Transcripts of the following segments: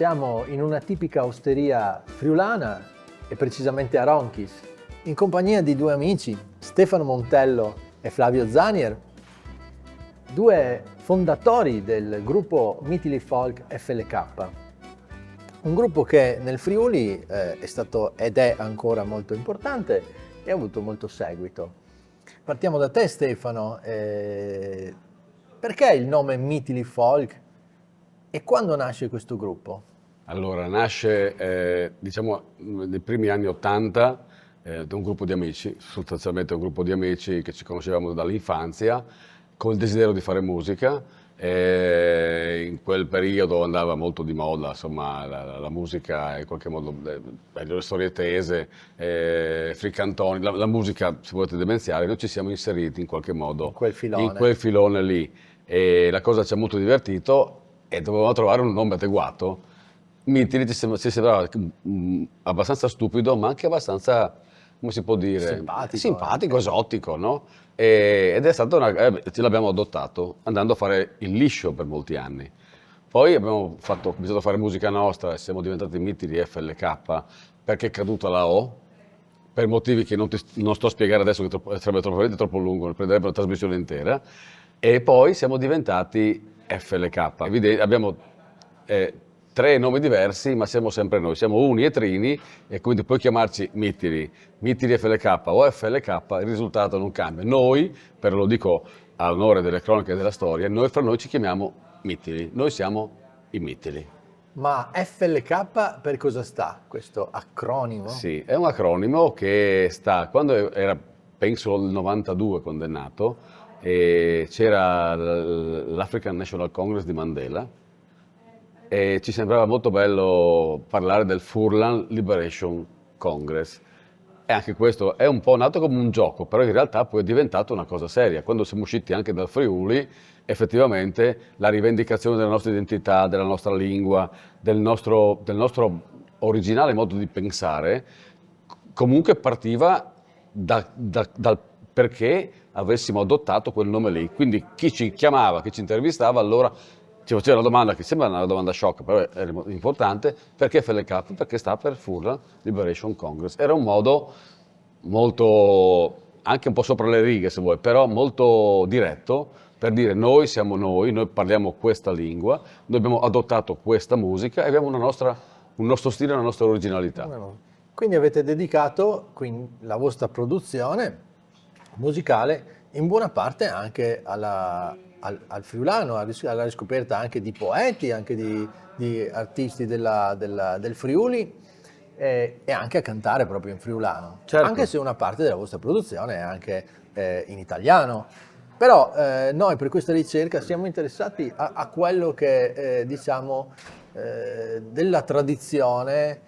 Siamo in una tipica osteria friulana e precisamente a Ronchis, in compagnia di due amici, Stefano Montello e Flavio Zanier, due fondatori del gruppo Mitili Folk FLK, un gruppo che nel Friuli è stato ed è ancora molto importante e ha avuto molto seguito. Partiamo da te, Stefano. Perché il nome Mitili Folk e quando nasce questo gruppo? Allora, nasce diciamo nei primi anni '80 da un gruppo di amici, sostanzialmente un gruppo di amici che ci conoscevamo dall'infanzia, con il desiderio di fare musica. In quel periodo andava molto di moda, insomma, la musica in qualche modo, le storie tese, fricantoni, la musica, se volete, demenziale. Noi ci siamo inseriti in qualche modo In quel filone. in quel filone lì, e la cosa ci ha molto divertito e dovevamo trovare un nome adeguato. Mitili ci sembrava abbastanza stupido, ma anche abbastanza, come si può dire, simpatico, esotico, no? Ed è stato ce l'abbiamo adottato andando a fare il liscio per molti anni. Poi abbiamo cominciato a fare musica nostra e siamo diventati Mitili FLK perché è caduta la O, per motivi che non sto a spiegare adesso, che sarebbe troppo lungo, prenderebbe una trasmissione intera. E poi siamo diventati FLK. Abbiamo tre nomi diversi, ma siamo sempre noi, siamo uni e trini, e quindi puoi chiamarci Mitili FLK o FLK, il risultato non cambia. Noi, però lo dico all'onore delle cronache della storia, noi fra noi ci chiamiamo Mitili, noi siamo i Mitili. Ma FLK per cosa sta, questo acronimo? Sì, è un acronimo che sta, quando era, penso il 92 quando è nato, c'era l'African National Congress di Mandela, e ci sembrava molto bello parlare del Furlan Liberation Congress. E anche questo è un po' nato come un gioco, però in realtà poi è diventato una cosa seria. Quando siamo usciti anche dal Friuli, effettivamente la rivendicazione della nostra identità, della nostra lingua, del nostro originale modo di pensare, comunque partiva dal perché avessimo adottato quel nome lì. Quindi chi ci chiamava, chi ci intervistava, allora ci faceva una domanda che sembra una domanda sciocca, però è importante: perché FLK? Perché sta per Furlan Liberation Congress. Era un modo molto, anche un po' sopra le righe se vuoi, però molto diretto, per dire noi siamo noi parliamo questa lingua, noi abbiamo adottato questa musica e abbiamo un nostro stile, una nostra originalità. Quindi avete dedicato la vostra produzione musicale in buona parte anche al friulano, alla riscoperta anche di poeti, anche di artisti del Friuli, e anche a cantare proprio in friulano. Certo. Anche se una parte della vostra produzione è anche in italiano. Però noi per questa ricerca siamo interessati a quello che diciamo della tradizione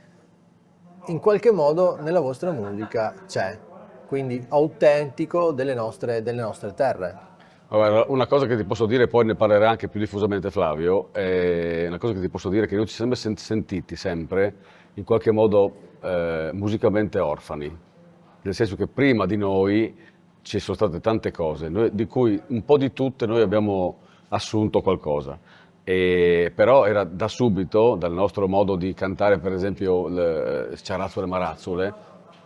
in qualche modo nella vostra musica c'è, quindi autentico delle nostre terre. Allora, una cosa che ti posso dire, poi ne parlerà anche più diffusamente Flavio, una cosa che ti posso dire è che noi ci siamo sentiti sempre in qualche modo musicalmente orfani, nel senso che prima di noi ci sono state tante cose, di cui un po' di tutte noi abbiamo assunto qualcosa. Però era da subito, dal nostro modo di cantare, per esempio le Sciarazzole Marazzole,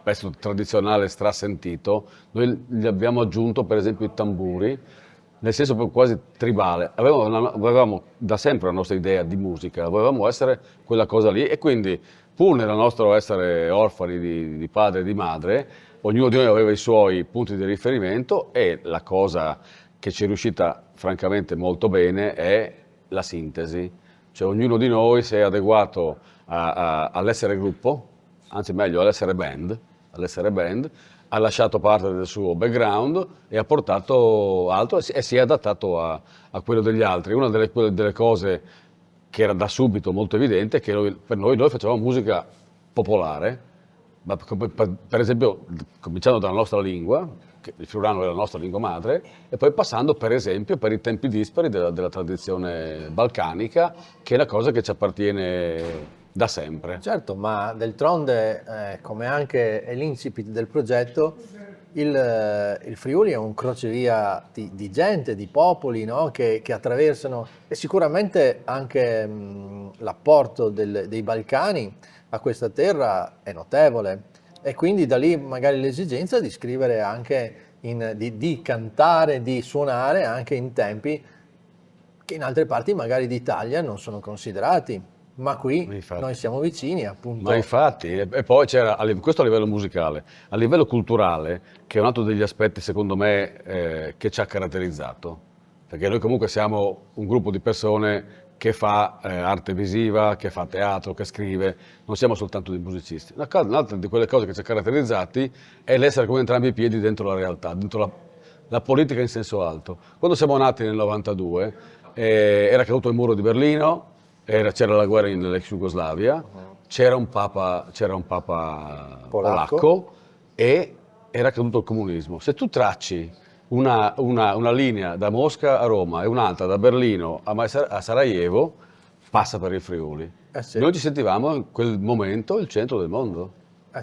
pezzo tradizionale strasentito, noi gli abbiamo aggiunto per esempio i tamburi, nel senso quasi tribale. Avevamo da sempre la nostra idea di musica, volevamo essere quella cosa lì, e quindi pur nel nostro essere orfani di padre e di madre, ognuno di noi aveva i suoi punti di riferimento, e la cosa che ci è riuscita francamente molto bene è la sintesi. Cioè ognuno di noi si è adeguato all'essere gruppo, anzi meglio all'essere band, ha lasciato parte del suo background e ha portato altro e si è adattato a quello degli altri. Una delle cose che era da subito molto evidente è che per noi facevamo musica popolare, ma per esempio cominciando dalla nostra lingua, che il friulano è la nostra lingua madre, e poi passando per esempio per i tempi dispari della tradizione balcanica, che è una cosa che ci appartiene da sempre. Certo, ma d'altronde, come anche è l'incipit del progetto, il Friuli è un crocevia di gente, di popoli, no? Che attraversano, e sicuramente anche l'apporto dei Balcani a questa terra è notevole. E quindi da lì magari l'esigenza di scrivere anche, di cantare, di suonare anche in tempi che in altre parti magari d'Italia non sono considerati, ma qui noi Infatti. siamo vicini, Ma appunto. infatti, e poi c'era, questo a livello musicale, a livello culturale, che è un altro degli aspetti secondo me che ci ha caratterizzato, perché noi comunque siamo un gruppo di persone che fa arte visiva, che fa teatro, che scrive, non siamo soltanto dei musicisti. Un'altra di quelle cose che ci ha caratterizzati è l'essere con entrambi i piedi dentro la realtà, dentro la politica in senso alto. Quando siamo nati nel 92 era caduto il muro di Berlino, c'era la guerra nell'ex Jugoslavia, c'era un papa Polacco. polacco e era caduto il comunismo. Se tu tracci una linea da Mosca a Roma e un'altra da Berlino a Sarajevo, passa per il Friuli. Sì, Noi ci sentivamo in quel momento il centro del mondo.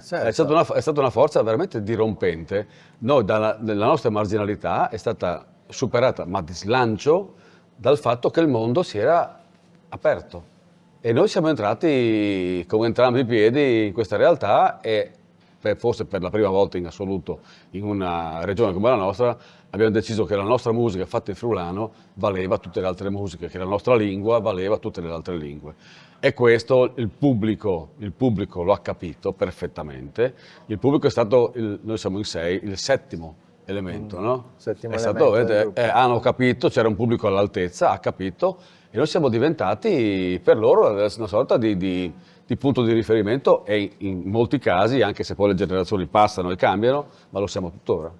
certo. È stata una forza veramente dirompente. Noi, la nostra marginalità è stata superata, ma di slancio, dal fatto che il mondo si era aperto. E noi siamo entrati con entrambi i piedi in questa realtà e forse per la prima volta in assoluto in una regione come la nostra abbiamo deciso che la nostra musica fatta in friulano valeva tutte le altre musiche, che la nostra lingua valeva tutte le altre lingue. E questo il pubblico lo ha capito perfettamente. Il pubblico è stato, noi siamo in 6, il settimo elemento, no? Settimo È stato, elemento del gruppo. hanno capito, c'era un pubblico all'altezza, ha capito e noi siamo diventati per loro una sorta di punto di riferimento e in molti casi, anche se poi le generazioni passano e cambiano, ma lo siamo tuttora.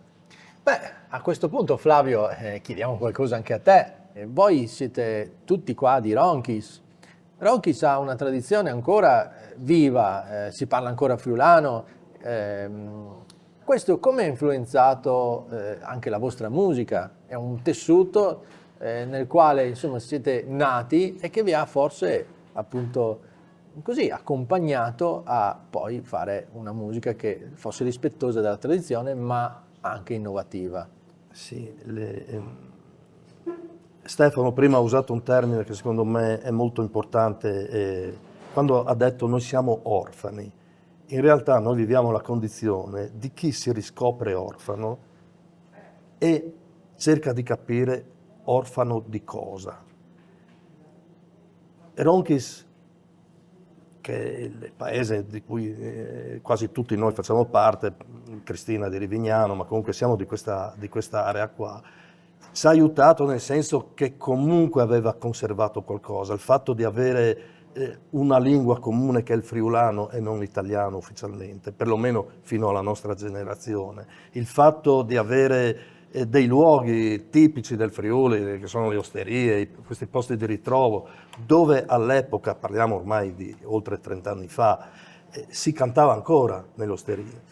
Beh, a questo punto Flavio, chiediamo qualcosa anche a te. Voi siete tutti qua di Ronchis. Ronchis ha una tradizione ancora viva, si parla ancora friulano. Questo come ha influenzato anche la vostra musica? È un tessuto nel quale insomma siete nati e che vi ha forse appunto così accompagnato a poi fare una musica che fosse rispettosa della tradizione ma anche innovativa. Sì, Stefano prima ha usato un termine che secondo me è molto importante, quando ha detto noi siamo orfani. In realtà noi viviamo la condizione di chi si riscopre orfano e cerca di capire orfano di cosa. Ronchis, che è il paese di cui quasi tutti noi facciamo parte, Cristina di Rivignano, ma comunque siamo di questa area qua, ci ha aiutato nel senso che comunque aveva conservato qualcosa, il fatto di avere una lingua comune che è il friulano e non l'italiano ufficialmente, perlomeno fino alla nostra generazione, il fatto di avere dei luoghi tipici del Friuli, che sono le osterie, questi posti di ritrovo, dove all'epoca, parliamo ormai di oltre 30 anni fa, si cantava ancora nelle osterie.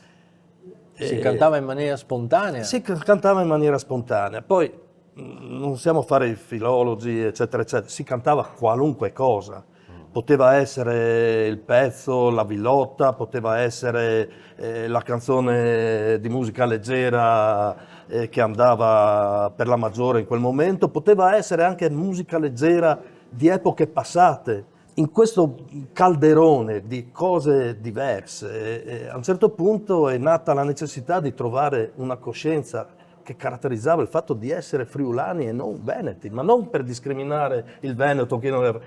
Si cantava in maniera spontanea? Si cantava in maniera spontanea, poi non siamo a fare i filologi, eccetera, eccetera, si cantava qualunque cosa. Poteva essere il pezzo, la villotta, poteva essere la canzone di musica leggera che andava per la maggiore in quel momento, poteva essere anche musica leggera di epoche passate. In questo calderone di cose diverse, a un certo punto è nata la necessità di trovare una coscienza che caratterizzava il fatto di essere friulani e non veneti, ma non per discriminare il Veneto,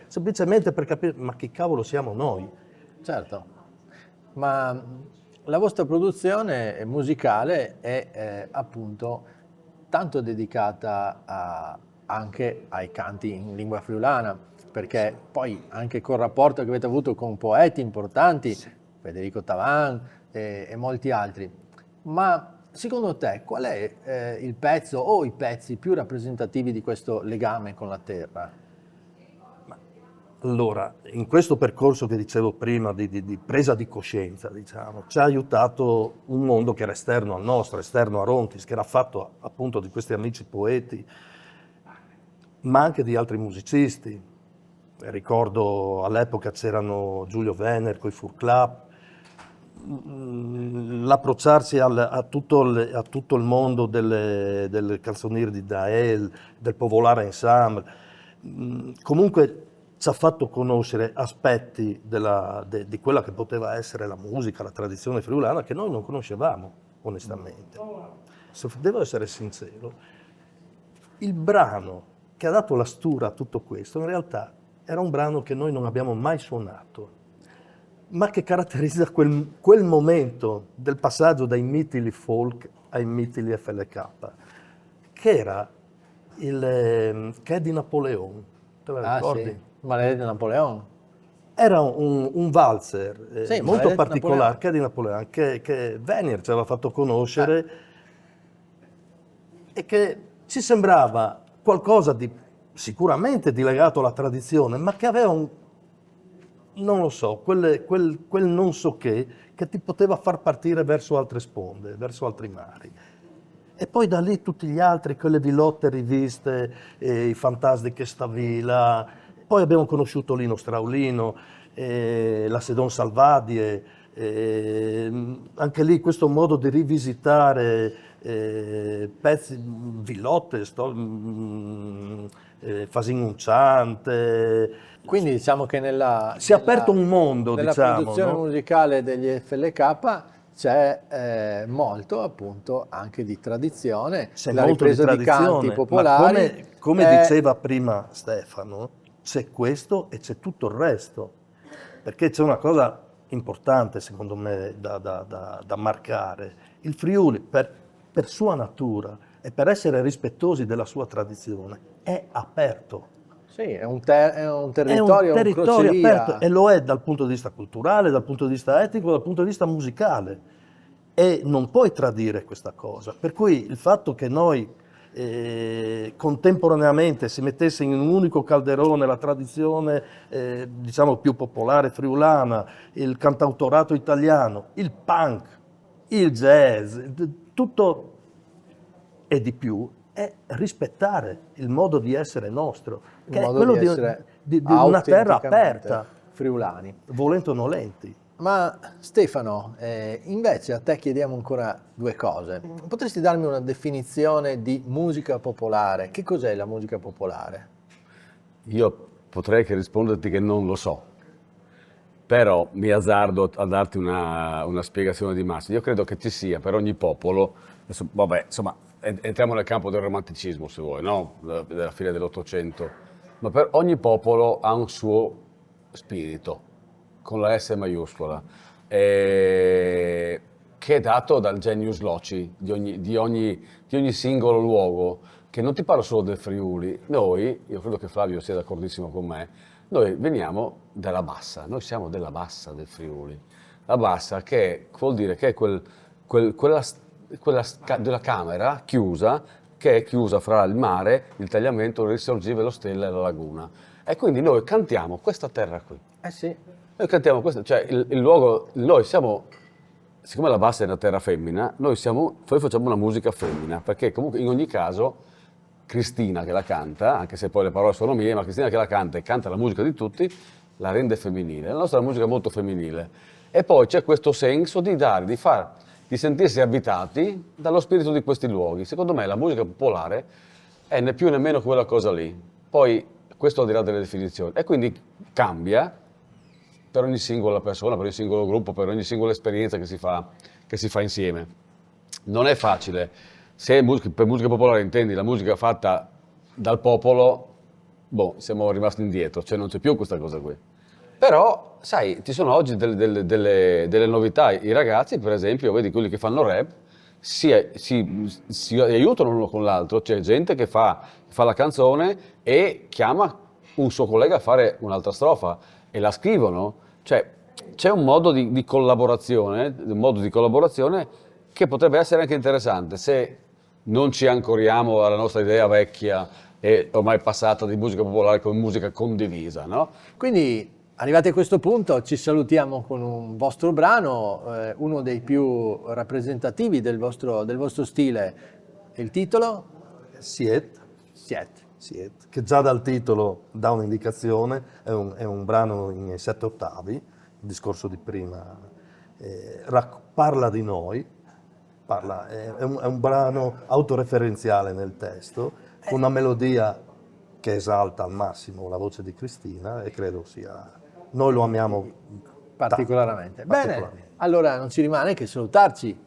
semplicemente per capire ma chi cavolo siamo noi. Certo, ma la vostra produzione musicale è appunto tanto dedicata anche ai canti in lingua friulana, perché poi anche col rapporto che avete avuto con poeti importanti, Federico Tavan e molti altri, ma secondo te qual è il pezzo o i pezzi più rappresentativi di questo legame con la terra? Allora, in questo percorso che dicevo prima di presa di coscienza, diciamo, ci ha aiutato un mondo che era esterno al nostro, esterno a Ronchis, che era fatto appunto di questi amici poeti, ma anche di altri musicisti. Ricordo all'epoca c'erano Giulio Venner con i Fur Club, l'approcciarsi a tutto il mondo delle canzoniere di Dael, del Popolare Ensemble, comunque ci ha fatto conoscere aspetti di quella che poteva essere la musica, la tradizione friulana che noi non conoscevamo, onestamente. Se devo essere sincero, il brano che ha dato la stura a tutto questo, in realtà era un brano che noi non abbiamo mai suonato, ma che caratterizza quel momento del passaggio dai mitili folk ai mitili FLK, che era il Che di Napoleon, te la ricordi? Sì, Maledetto Napoleon. Era un valzer Sì, molto Maledetto particolare, Che di Napoleon, che Venier ci aveva fatto conoscere e che ci sembrava qualcosa di sicuramente di legato alla tradizione, ma che aveva non lo so, quel non so che ti poteva far partire verso altre sponde, verso altri mari. E poi da lì tutti gli altri, quelle villotte riviste, i Fantastiche Stavila, poi abbiamo conosciuto Lino Straulino, la Sedon Salvadie, anche lì questo modo di rivisitare pezzi, villotte, Fasin Unciante. Quindi diciamo che Si è aperto un mondo, nella diciamo, produzione no? musicale degli FLK c'è molto appunto anche di tradizione, C'è la molto di ripresa di canti tradizione, popolari. ma come diceva prima Stefano, c'è questo e c'è tutto il resto, perché c'è una cosa importante secondo me da marcare. Il Friuli per sua natura e per essere rispettosi della sua tradizione è aperto. Sì, è un territorio, È un territorio crocevia. aperto e lo è dal punto di vista culturale, dal punto di vista etico, dal punto di vista musicale. E non puoi tradire questa cosa. Per cui il fatto che noi contemporaneamente si mettesse in un unico calderone la tradizione diciamo più popolare friulana, il cantautorato italiano, il punk, il jazz, tutto e di più, è rispettare il modo di essere nostro, che è quello di una terra aperta, friulani. volenti o nolenti. Ma Stefano, invece a te chiediamo ancora due cose. Potresti darmi una definizione di musica popolare? Che cos'è la musica popolare? Io potrei che risponderti che non lo so, però mi azzardo a darti una spiegazione di massa. Io credo che ci sia per ogni popolo, adesso, vabbè, insomma, entriamo nel campo del romanticismo se vuoi, no? Della fine dell'Ottocento, ma per ogni popolo ha un suo spirito, con la S maiuscola, che è dato dal genius loci di ogni singolo luogo, che non ti parlo solo del Friuli. Noi, io credo che Flavio sia d'accordissimo con me, noi veniamo dalla bassa, noi siamo della bassa del Friuli. La bassa che vuol dire che è quella della camera chiusa, che è chiusa fra il mare, il tagliamento, il risorgive, lo stella e la laguna. E quindi noi cantiamo questa terra qui. Eh sì. Noi cantiamo questo, cioè il luogo, noi siamo, siccome la bassa è una terra femmina, noi facciamo una musica femmina, perché comunque in ogni caso Cristina che la canta, anche se poi le parole sono mie, ma Cristina che la canta e canta la musica di tutti, la rende femminile. La nostra è una musica molto femminile. E poi c'è questo senso di sentirsi abitati dallo spirito di questi luoghi. Secondo me la musica popolare è né più né meno quella cosa lì. Poi questo al di là delle definizioni. E quindi cambia per ogni singola persona, per ogni singolo gruppo, per ogni singola esperienza che si fa insieme. Non è facile. Se per musica popolare intendi la musica fatta dal popolo, siamo rimasti indietro, cioè non c'è più questa cosa qui. Però, sai, ci sono oggi delle novità. I ragazzi, per esempio, vedi quelli che fanno rap, si aiutano l'uno con l'altro. C'è gente che fa la canzone e chiama un suo collega a fare un'altra strofa e la scrivono. Cioè, c'è un modo di collaborazione, che potrebbe essere anche interessante se non ci ancoriamo alla nostra idea vecchia e ormai passata di musica popolare come musica condivisa, no? Quindi, arrivati a questo punto, ci salutiamo con un vostro brano, uno dei più rappresentativi del vostro stile. Il titolo? Siet, che già dal titolo dà un'indicazione, è un brano in 7 ottavi, il discorso di prima parla di noi, è un brano autoreferenziale nel testo, con una melodia che esalta al massimo la voce di Cristina e credo sia... Noi lo amiamo particolarmente. tanto, Bene, allora non ci rimane che salutarci